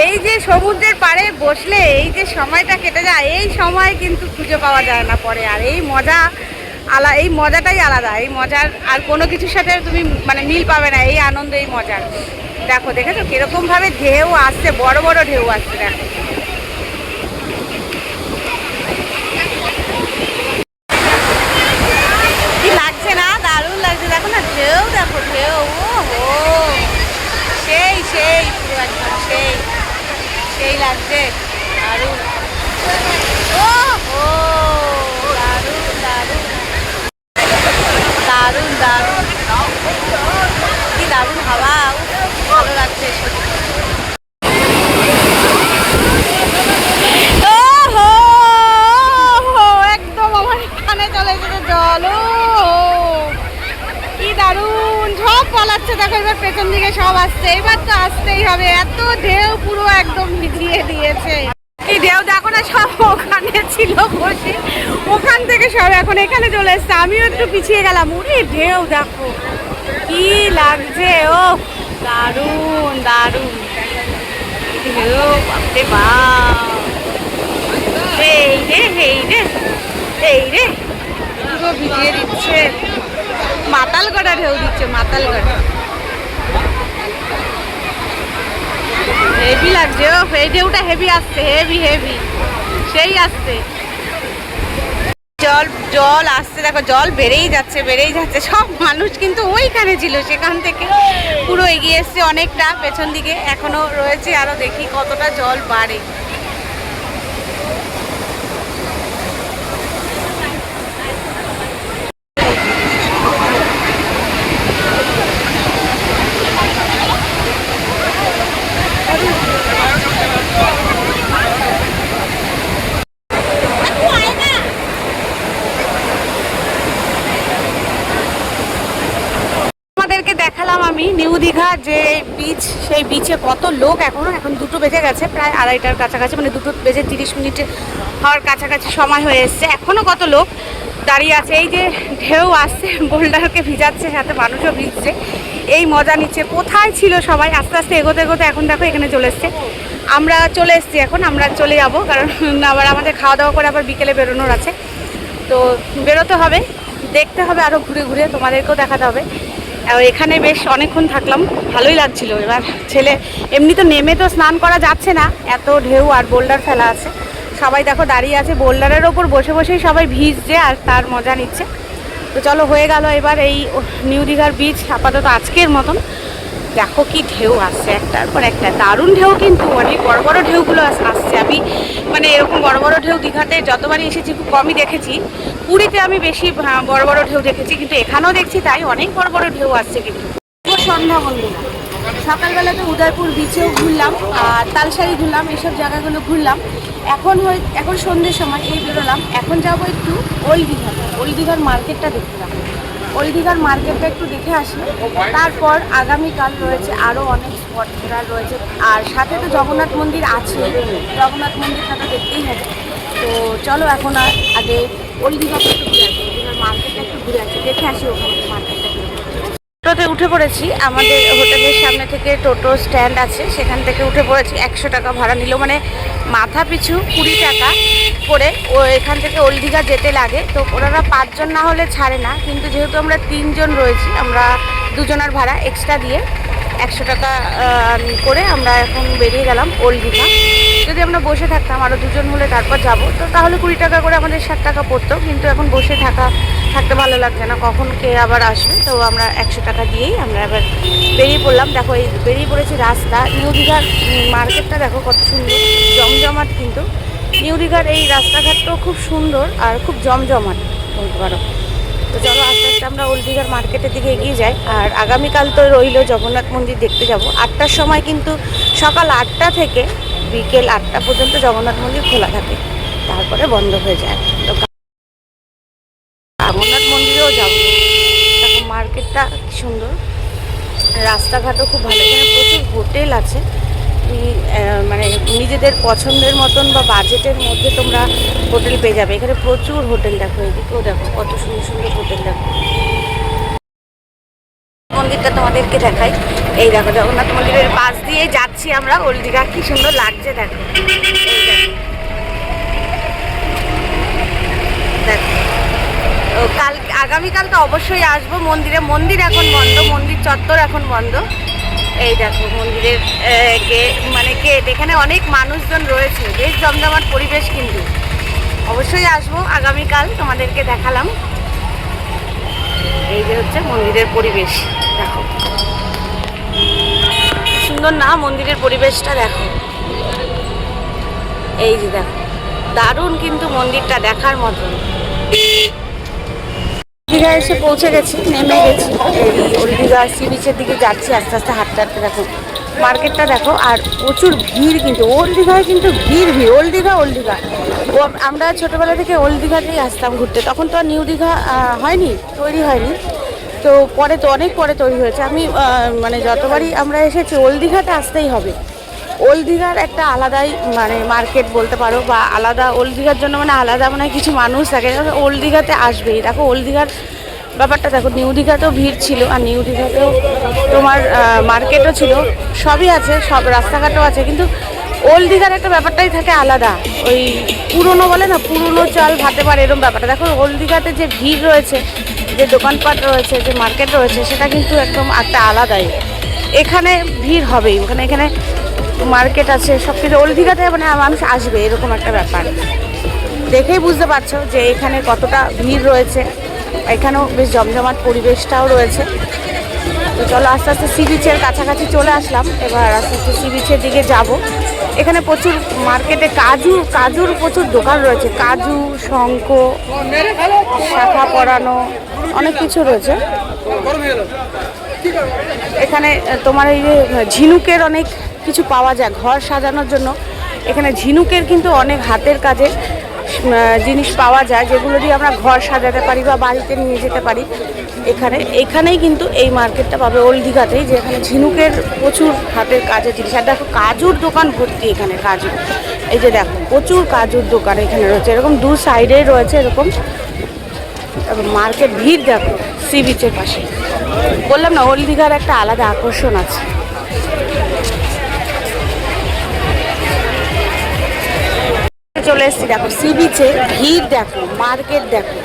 এই যে সমুদ্রের পাড়ে বসলে এই যে সময়টা কেটে যায়, এই সময় কিন্তু খুঁজে পাওয়া যায় না পরে। আর এই মজা এই মজাটাই আলাদা। এই মজার আর কোনো কিছুর সাথে তুমি মানে মিল পাবে না, এই আনন্দ, এই মজার। দেখো দেখেছো কীরকমভাবে ঢেউ আসছে, বড় বড় ঢেউ আসছে। দেখো কি লাগছে না, দারুণ লাগছে। দেখো না ঢেউ, দেখো ঢেউ, ও হো সেই সেই পুরো একদম সেই সেই লাগছে, দারুণ। ও হো দারুণ দারুণ দারুণ দারুণ, কি দারুণ হাওয়া, ভালো লাগছে। একদম আমার এখানে চলে এসেছে জল, কি দারুণ, ঝপ পলাচ্ছে দেখো, এবার পেছন দিকে সব আসছে, এবার তো আসতেই হবে, এত ঢেউ পুরো একদম ভিজিয়ে দিয়েছে। এই ঢেউ দেখো না, সব ওখানে ছিল বসে, ওখান থেকে সব এখন এখানে চলে এসছে, আমিও একটু পিছিয়ে গেলাম। উরে ঢেউ দেখো কি লাগছে, ও দারুণ দারুণ ঢেউ, বাপরে বাপ, এই রে এই রে এই রে, পুরো ভিজিয়ে দিচ্ছে, মাতাল গড়া ঢেউ দিচ্ছে, মাতাল গড়া, হেভি লাগছে। ও এই ঢেউটা হেভি আসছে, হেভি হেভি সেই আসছে, জল জল আসছে দেখো, জল বেড়েই যাচ্ছে বেড়েই যাচ্ছে। সব মানুষ কিন্তু ওইখানে ছিল, সেখান থেকে পুরো এগিয়ে এসছে অনেকটা পেছন দিকে, এখনো রয়েছে, আরো দেখি কতটা জল বাড়ে। দেখালাম আমি নিউ দীঘা যে বিচ, সেই বিচে কত লোক এখনো, এখন 2টো বেজে গেছে, প্রায় 2:30টার কাছাকাছি, মানে 2টো বেজে 30 মিনিটে হওয়ার কাছাকাছি সময় হয়ে এসছে, এখনো কত লোক দাঁড়িয়ে আছে। এই যে ঢেউ আসছে, বোল্ডারকে ভিজাচ্ছে, সাথে মানুষও ভিজছে, এই মজা নিচ্ছে। কোথায় ছিল সবাই, আস্তে আস্তে এগোতে এগোতে এখন দেখো এখানে চলে এসছে, আমরা চলে এসছি, এখন আমরা চলে যাব, কারণ আবার আমাদের খাওয়া দাওয়া করে আবার বিকেলে বেরোনোর আছে, তো বেরোতে হবে, দেখতে হবে আরও ঘুরে ঘুরে, তোমাদেরকেও দেখাতে হবে। এখানে বেশ অনেকক্ষণ থাকলাম, ভালোই লাগছিল। এবার ছেলে এমনি তো নেমে তো স্নান করা যাচ্ছে না, এত ঢেউ আর বোল্ডার ফেলা আছে, সবাই দেখো দাঁড়িয়ে আছে বোল্ডারের ওপর বসে বসেই সবাই ভিজছে আর তার মজা নিচ্ছে। তো চলো, হয়ে গেল এবার এই নিউ দীঘার বিচ আপাতত আজকের মতন। দেখো কি ঢেউ আসছে, একটার পর একটা, দারুণ ঢেউ, কিন্তু অনেক বড় বড় ঢেউগুলো আসছে। আমি মানে এরকম বড় বড় ঢেউ দীঘাতে যতবারই এসেছি খুব কমই দেখেছি, পুরীতে আমি বেশি বড় বড় ঢেউ দেখেছি, কিন্তু এখানেও দেখছি তাই, অনেক বড় বড় ঢেউ আসছে। কিন্তু সন্ধ্যা বন্ধুরা, সকালবেলাতে উদয়পুর বিচেও ঘুরলাম আর তালসারি ঘুরলাম, এইসব জায়গাগুলো ঘুরলাম। এখন সন্ধ্যের সময় এই বেরোলাম, এখন যাবো একটু ওল্ড দীঘা, ওল্ড দীঘার মার্কেটটা দেখতে যাবো, ওল্ড দীঘার মার্কেটটা একটু দেখে আসি। তারপর আগামীকাল রয়েছে আরও অনেক স্পট ঘোরার রয়েছে, আর সাথে তো জগন্নাথ মন্দির আছে, জগন্নাথ মন্দিরটা তো দেখতেই হবে। তো চলো এখন আগে ওল্ড দীঘাটা একটু ঘুরে আসি, ওল্ড দীঘার মার্কেটটা একটু ঘুরে আসি, দেখে আসি ওখানে মার্কেটটা। টোটোতে উঠে পড়েছি, আমাদের হোটেলের সামনে থেকে টোটো স্ট্যান্ড আছে, সেখান থেকে উঠে পড়েছি। 100 টাকা ভাড়া নিল, মানে মাথা পিছু 20 টাকা করে ও এখান থেকে ওল্ড দীঘা যেতে লাগে। তো ওনারা 5 জন না হলে ছাড়ে না, কিন্তু যেহেতু আমরা 3 জন রয়েছি, আমরা 2 জনের ভাড়া এক্সট্রা দিয়ে 100 টাকা করে আমরা এখন বেরিয়ে গেলাম ওল্ড দীঘা। যদি আমরা বসে থাকতাম আরও 2 জন হলে তারপর যাব, তো তাহলে 20 টাকা করে আমাদের 60 টাকা পড়তো, কিন্তু এখন বসে থাকতে ভালো লাগছে না, কখন কে আবার আসবে। তো আমরা 100 টাকা দিয়েই আমরা এবার বেরিয়ে পড়লাম। দেখো এই বেরিয়ে পড়েছি রাস্তা, নিউ দীঘার মার্কেটটা দেখো কত সুন্দর, জমজমাট, কিন্তু নিউ দীঘার এই রাস্তাঘাটটাও খুব সুন্দর আর খুব জমজমাট বলতে পারো। তো চলো আস্তে আস্তে আমরা ওল্ড দীঘার মার্কেটের দিকে এগিয়ে যাই। আর আগামীকাল তো রইল জগন্নাথ মন্দির দেখতে যাব 8টার সময়, কিন্তু সকাল 8টা থেকে বিকেল 8টা পর্যন্ত জগন্নাথ মন্দির খোলা থাকে, তারপরে বন্ধ হয়ে যায়। তো জগন্নাথ মন্দিরেও যাব। দেখো মার্কেটটা কি সুন্দর, রাস্তাঘাটও খুব ভালো, এখানে প্রচুর হোটেল আছে, মানে নিজেদের পছন্দের মতন বা বাজেটের মধ্যে তোমরা হোটেল পেয়ে যাবে। এখানে প্রচুর হোটেল, দেখো এদিকেও দেখো কত সুন্দর সুন্দর হোটেল। দেখো মন্দিরটা তোমাদেরকে দেখাই, এই দেখো জগন্নাথ মন্দিরের পাশ দিয়ে যাচ্ছি আমরা ওল্ড দীঘা, কি সুন্দর লাগছে দেখো। দেখো আগামীকাল তো অবশ্যই আসবো মন্দিরে, মন্দির এখন বন্ধ, মন্দির চত্বর এখন বন্ধ। এই দেখো মন্দিরের গেট, এখানে অনেক মানুষজন রয়েছে, বেশ জমজমাট পরিবেশ, কিন্তু অবশ্যই আসবো আগামীকাল, তোমাদেরকে দেখালাম। এই যে হচ্ছে মন্দিরের পরিবেশ, দেখো সুন্দর না মন্দিরের পরিবেশটা, দেখো এই যে দেখো দারুণ, কিন্তু মন্দিরটা দেখার মতন। দীঘা এসে পৌঁছে গেছি, নেমে গেছি, এই ওল্ড দীঘা সি বিচের দিকে যাচ্ছি আস্তে আস্তে হাঁটতে হাঁটতে। দেখো মার্কেটটা দেখো, আর প্রচুর ভিড়, কিন্তু ওল্ড দীঘায় কিন্তু ভিড়। ওল্ড দীঘা আমরা ছোটোবেলা থেকে ওল্ড দীঘাতেই আসতাম ঘুরতে, তখন তো আর নিউ দীঘা হয়নি, তৈরি হয়নি, তো পরে তো অনেক পরে তৈরি হয়েছে। আমি মানে যতবারই আমরা এসেছি ওল্ড দীঘাতে আসতেই হবে। ওল্ড দীঘার একটা আলাদাই মানে মার্কেট বলতে পারো, বা আলাদা ওল্ড দীঘার জন্য মানে আলাদা মানে কিছু মানুষ থাকে ওল্ড দীঘাতে আসবেই। দেখো ওল্ড দীঘার ব্যাপারটা দেখো, নিউ দীঘাতেও ভিড় ছিল, আর নিউ দীঘাতেও তোমার মার্কেটও ছিল, সবই আছে, সব রাস্তাঘাটও আছে, কিন্তু ওল্ড দীঘার একটা ব্যাপারটাই থাকে আলাদা। ওই পুরনো বলে না, পুরনো চাল ভাতে পারে, এরকম ব্যাপারটা। দেখো ওল্ড দীঘাতে যে ভিড় রয়েছে, যে দোকানপাট রয়েছে, যে মার্কেট রয়েছে, সেটা কিন্তু একদম একটা আলাদাই। এখানে ভিড় হবেই, এখানে মার্কেট আছে, সব কিছু। ওল্ড দীঘাতে মানে মানুষ আসবে, এরকম একটা ব্যাপার। দেখেই বুঝতে পারছো যে এখানে কতটা ভিড় রয়েছে। এখানেও বেশ জমজমাট পরিবেশটাও রয়েছে। তো চলো আস্তে আস্তে সি বিচের কাছাকাছি চলে আসলাম, এবার আস্তে আস্তে সি বিচের দিকে যাব। এখানে প্রচুর মার্কেটে কাজুর প্রচুর দোকান রয়েছে, কাজু, শঙ্খ, শাখা পরানো, অনেক কিছু রয়েছে এখানে। তোমার এই যে ঝিনুকের অনেক কিছু পাওয়া যায় ঘর সাজানোর জন্য। এখানে ঝিনুকের কিন্তু অনেক হাতের কাজের জিনিস পাওয়া যায়, যেগুলো দিয়ে আমরা ঘর সাজাতে পারি বা বাড়িতে নিয়ে যেতে পারি। এখানেই কিন্তু এই মার্কেটটা পাবে ওল্ড দীঘাতেই, যে এখানে ঝিনুকের প্রচুর হাতের কাজের জিনিস। আর দেখো কাজুর দোকান ভর্তি এখানে, কাজু, এই যে দেখো প্রচুর কাজুর দোকান এখানে রয়েছে, এরকম দু সাইডেই রয়েছে এরকম মার্কেট। ভিড় দেখো সি বিচের পাশে, বললাম না ওল্ড দীঘার একটা আলাদা আকর্ষণ আছে। চলে এসেছি, দেখো সি বিচে ভিড় দেখো, মার্কেট দেখো,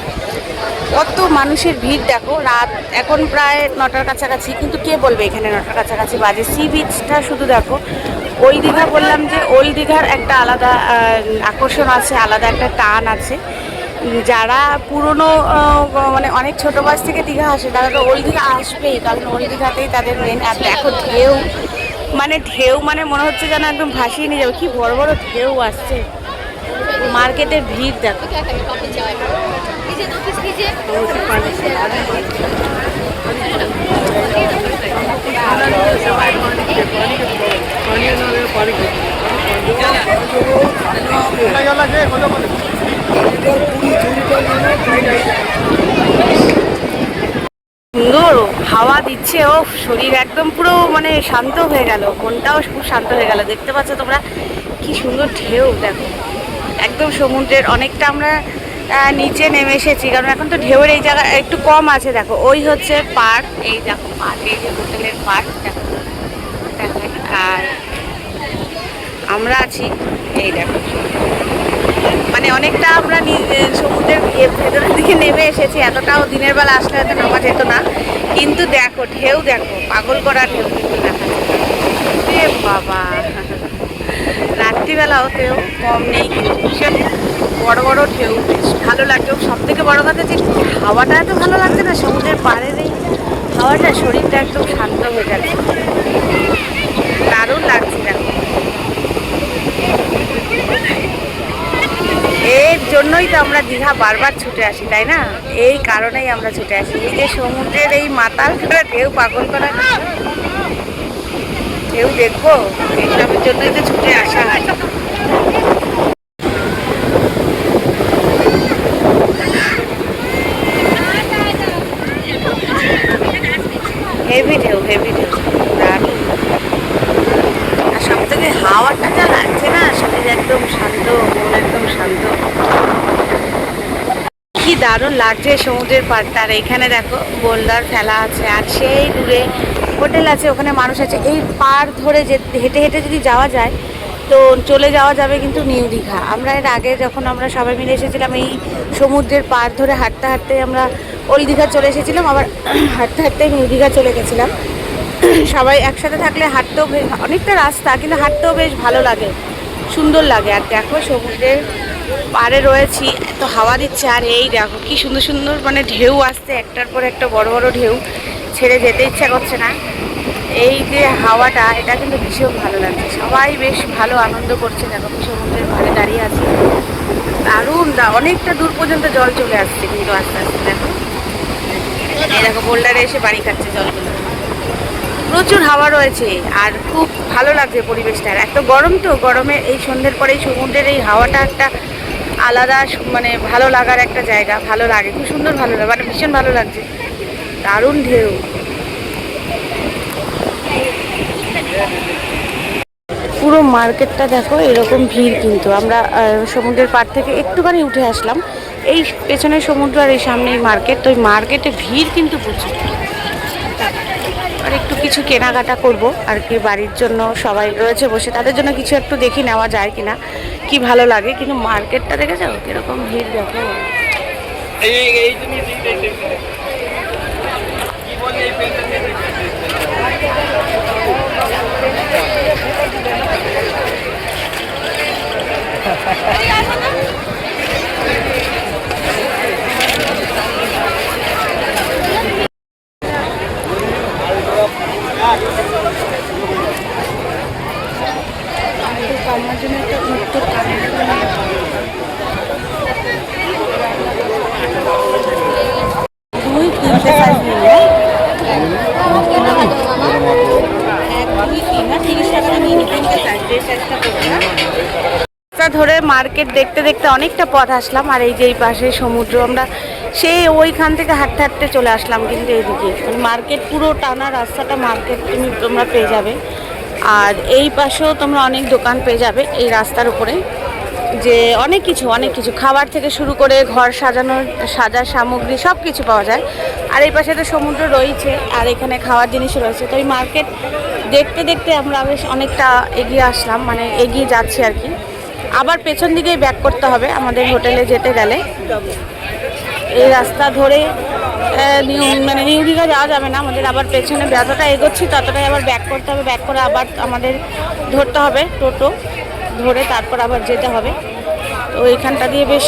কত মানুষের ভিড় দেখো। রাত এখন প্রায় 9টার কাছাকাছি, কিন্তু কে বলবে এখানে 9টার কাছাকাছি বাজে। সি বিচটা শুধু দেখো। ওই দীঘা বললাম যে ওল্ড দীঘার একটা আলাদা আকর্ষণ আছে, আলাদা একটা টান আছে। যারা পুরনো মানে অনেক ছোটো বয়স থেকে দীঘা আসে, তারা তো ওল্ড দীঘা আসবেই, কারণ ওল্ড দীঘাতেই তাদের মেন। আর দেখো ঢেউ মানে মনে হচ্ছে যেন একদম ভাসিয়ে নিয়ে যাবে, কি বড় বড় ঢেউ আসছে। মার্কেটের ভিড় দেখো। সুন্দর হাওয়া দিচ্ছে, ও শরীর একদম পুরো মানে শান্ত হয়ে গেল, মনটাও খুব শান্ত হয়ে গেল। দেখতে পাচ্ছ তোমরা কি সুন্দর ঢেউ দেখো, একদম সমুদ্রের অনেকটা আমরা নিচে নেমে এসেছি, কারণ এখন তো ঢেউয়ের এই জায়গা একটু কম আছে। দেখো ওই হচ্ছে পার্ক, এই দেখো পার্ক, এই যে হোটেলের পার্ক দেখো, আর আমরা আছি এই দেখো, মানে অনেকটা আমরা সমুদ্রের ভেতরের দিকে নেমে এসেছি। এতটাও দিনের বেলা আসলে হয়তো নামা যেত না, কিন্তু দেখো ঢেউ দেখো, পাগল করা ঢেউ কিন্তু দেখা যাচ্ছে। বাবা, রাত্রিবেলাও ঢেউ কম নেই, কিন্তু ভীষণ বড় বড় ঢেউ, বেশ ভালো লাগছে। সব থেকে বড় কথা যে হাওয়াটা এত ভালো লাগছে না, সমুদ্রের পাড়ের এই হাওয়াটা, শরীরটা একদম শান্ত হয়ে যাচ্ছে, দারুণ লাগছে দেখো। এর জন্যই তো আমরা দীঘা বারবার ছুটে আসি, তাই না? এই কারণেই আমরা ছুটে আসি, এই যে সমুদ্রের এই মাতাল করা ঢেউ, পাগল করা ঢেউ দেখবো, এইসবের জন্যই তো ছুটে আসা হয়। হেভি ঢেউ, হেভি ঢেউ, দারুণ। আর সব থেকে হাওয়াটা যা লাগছে না, শরীর একদম শান্ত, মন একদম শান্ত, কি দারুণ লাগছে সমুদ্রের পাড়টা। আর এখানে দেখো বোল্ডার ফেলা আছে, আর সেই দূরে হোটেল আছে, ওখানে মানুষ আছে। এই পাড় ধরে যে হেঁটে হেঁটে যদি যাওয়া যায় তো চলে যাওয়া যাবে কিন্তু নিউ দীঘা। আমরা এর আগে যখন আমরা সবাই মিলে এসেছিলাম, এই সমুদ্রের পাড় ধরে হাঁটতে হাঁটতে আমরা ওল্ড দীঘা চলে এসেছিলাম, আবার হাঁটতে হাঁটতে নিউ দীঘা চলে গেছিলাম। সবাই একসাথে থাকলে হাঁটতেও বেশ, অনেকটা রাস্তা কিন্তু হাঁটতেও বেশ ভালো লাগে, সুন্দর লাগে। আর দেখো সমুদ্রের পাড়ে রয়েছি, এত হাওয়া দিচ্ছে, আর এই দেখো কি সুন্দর সুন্দর মানে ঢেউ আসছে, একটার পর একটা বড় বড় ঢেউ, ছেড়ে যেতে ইচ্ছা করছে না। এই যে হাওয়াটা, এটা কিন্তু ভীষণ ভালো লাগছে, সবাই বেশ ভালো আনন্দ করছে। দেখো সমুদ্রের পাড়ে দাঁড়িয়ে আছে, দারুণ, অনেকটা দূর পর্যন্ত জল চলে আসছে কিন্তু আস্তে আস্তে। দেখো এই দেখো বোল্ডারে এসে বাড়ি খাচ্ছে জলগুলো, প্রচুর হাওয়া রয়েছে, আর খুব ভালো লাগছে পরিবেশটা। এত গরম, তো গরমে এই সন্ধ্যের পরে এই সমুদ্রের এই হাওয়াটা একটা আলাদা মানে ভালো লাগার একটা জায়গা, ভালো লাগে, খুব সুন্দর, ভালো লাগে, মানে ভীষণ ভালো লাগছে। দারুণ ঢেউ। পুরো মার্কেটটা দেখো এরকম ভিড়, কিন্তু আমরা সমুদ্রের পাড় থেকে একটুখানি উঠে আসলাম, এই পেছনে সমুদ্র আর এই সামনেই মার্কেট, তো ওই মার্কেটে ভিড় কিন্তু প্রচুর। আর একটু কিছু কেনাকাটা করব আর কি, বাড়ির জন্য সবাই রয়েছে বসে, তাদের জন্য কিছু একটু দেখি নেওয়া যায় কিনা, কি ভালো লাগে। কিন্তু মার্কেটটা দেখে যাও কিরকম ভিড় দেখো। আমার জন্য একটা উত্তর দুই তিনটে সাইজ নিলে ধরে মার্কেট দেখতে দেখতে অনেকটা পথ আসলাম, আর এই যে এই পাশে সমুদ্র, আমরা সেই ওইখান থেকে হাঁটতে হাঁটতে চলে আসলাম। কিন্তু এইদিকে মানে মার্কেট পুরো টানা রাস্তাটা মার্কেট তোমরা পেয়ে যাবে, আর এই পাশেও তোমরা অনেক দোকান পেয়ে যাবে এই রাস্তার উপরে, যে অনেক কিছু খাবার থেকে শুরু করে ঘর সাজার সামগ্রী সব কিছু পাওয়া যায়। আর এই পাশে তো সমুদ্র রয়েছে, আর এখানে খাওয়ার জিনিস রয়েছে। তো এই মার্কেট দেখতে দেখতে আমরা বেশ অনেকটা এগিয়ে আসলাম, মানে এগিয়ে যাচ্ছি আর কি। আবার পেছন দিকেই ব্যাক করতে হবে আমাদের হোটেলে যেতে গেলে। এই রাস্তা ধরে নিউ দীঘা যাওয়া যাবে না, আমাদের আবার পেছনে যতটা এগোচ্ছি ততটাই আবার ব্যাক করতে হবে। ব্যাক করে আবার আমাদের ধরতে হবে টোটো, ধরে তারপর আবার যেতে হবে। তো এইখানটা দিয়ে বেশ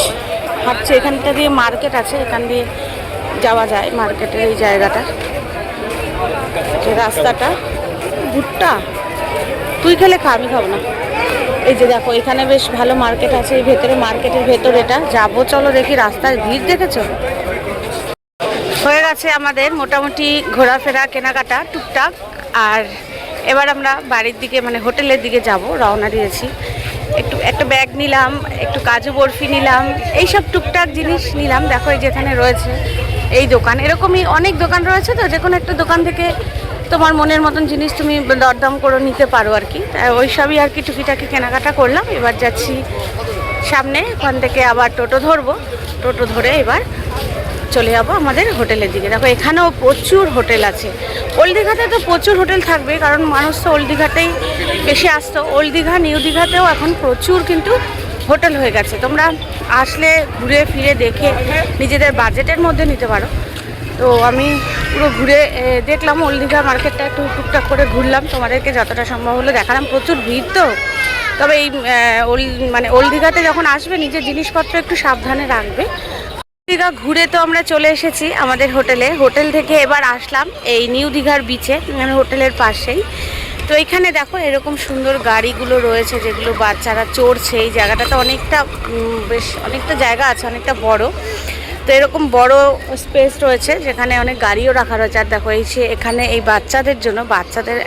হাঁটছে, এখানটা দিয়ে মার্কেট আছে, এখান দিয়ে যাওয়া যায় মার্কেটের এই জায়গাটা, যে রাস্তাটা। ভুট্টা তুই খেলে খা, আমি খাবো না। এই যে দেখো এখানে বেশ ভালো মার্কেট আছে, এই ভেতরে মার্কেটের ভেতর এটা যাবো, চলো দেখি। রাস্তার ভিড় দেখেছো? হয়ে গেছে আমাদের মোটামুটি ঘোরাফেরা কেনাকাটা টুকটাক, আর এবার আমরা বাড়ির দিকে মানে হোটেলের দিকে যাব, রওনা দিয়েছি। একটা ব্যাগ নিলাম, একটু কাজু বরফি নিলাম, এইসব টুকটাক জিনিস নিলাম। দেখো এই যেখানে রয়েছে এই দোকান, এরকমই অনেক দোকান রয়েছে, তো যে কোনো একটা দোকান থেকে তোমার মনের মতন জিনিস তুমি দরদাম করে নিতে পারো আর কি। ওই সবই আর কি টুকিটাকি কেনাকাটা করলাম। এবার যাচ্ছি সামনে, ওখান থেকে আবার টোটো ধরবো, টোটো ধরে এবার চলে যাবো আমাদের হোটেলের দিকে। দেখো এখানেও প্রচুর হোটেল আছে, ওল্ড দীঘাতে তো প্রচুর হোটেল থাকবে, কারণ মানুষ তো ওল্ড দীঘাতেই বেশি আসতো। ওল্ড দীঘা নিউ দীঘাতেও এখন প্রচুর কিন্তু হোটেল হয়ে গেছে, তোমরা আসলে ঘুরে ফিরে দেখে নিজেদের বাজেটের মধ্যে নিতে পারো। তো আমি পুরো ঘুরে দেখলাম ওল্ড দীঘা মার্কেটটা, একটু টুকটাক করে ঘুরলাম, তোমাদেরকে যতটা সম্ভব হলো দেখালাম। প্রচুর ভিড় তো, তবে এই ওল্ড দীঘাতে যখন আসবে নিজের জিনিসপত্র একটু সাবধানে রাখবে। দীঘা ঘুরে তো আমরা চলে এসেছি আমাদের হোটেলে, হোটেল থেকে এবার আসলাম এই নিউ দীঘার বিচে, মানে হোটেলের পাশেই। তো এখানে দেখো এরকম সুন্দর গাড়িগুলো রয়েছে যেগুলো বাচ্চারা চড়ছে। এই জায়গাটাতে অনেকটা জায়গা আছে, অনেকটা বড়। তো এরকম বড় স্পেস রয়েছে যেখানে অনেক গাড়িও রাখা রয়েছে। আর দেখো এখানে এই বাচ্চাদের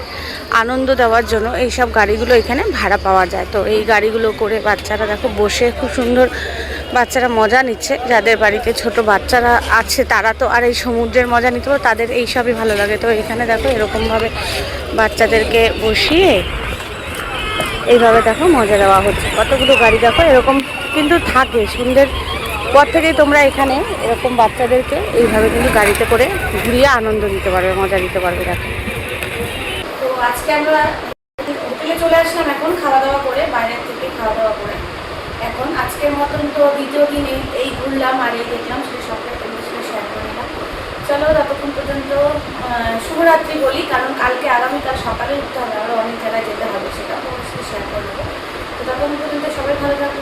আনন্দ দেওয়ার জন্য এইসব গাড়িগুলো এখানে ভাড়া পাওয়া যায়। তো এই গাড়িগুলো করে বাচ্চারা দেখো বসে খুব সুন্দর বাচ্চারা মজা নিচ্ছে। যাদের বাড়িতে ছোট বাচ্চারা আছে তারা তো আর এই সমুদ্রের মজা নিতে পারে, তাদের এইসবই ভালো লাগে। তো এখানে দেখো এরকমভাবে বাচ্চাদেরকে বসিয়ে এইভাবে দেখো মজা দেওয়া হচ্ছে। কতগুলো গাড়ি দেখো এরকম কিন্তু থাকে, সন্ধ্যের পর থেকেই তোমরা এখানে এরকম বাচ্চাদেরকে এইভাবে কিন্তু গাড়িতে করে ঘুরিয়ে আনন্দ দিতে পারবে, মজা দিতে পারবে। দেখো তো আজকে আমরা হোটেলে চলে আসলাম এখন খাওয়া দাওয়া করে, বাইরের থেকে খাওয়া দাওয়া করে। এখন আজকের মতন তো দ্বিতীয় দিনে এই ঘুরলাম আর এই দেখলাম, সেটা সবটা তোমাদের সাথে শেয়ার করে নিলাম। চলো ততক্ষণ পর্যন্ত শুভরাত্রি বলি, কারণ কালকে আগামীকাল সকালে উঠতে হবে, আরও অনেক জায়গায় যেতে হবে, সেটা তোমাদের সাথে শেয়ার করে দেবো। তো ততক্ষণ পর্যন্ত সবাই ভালো থাকবে।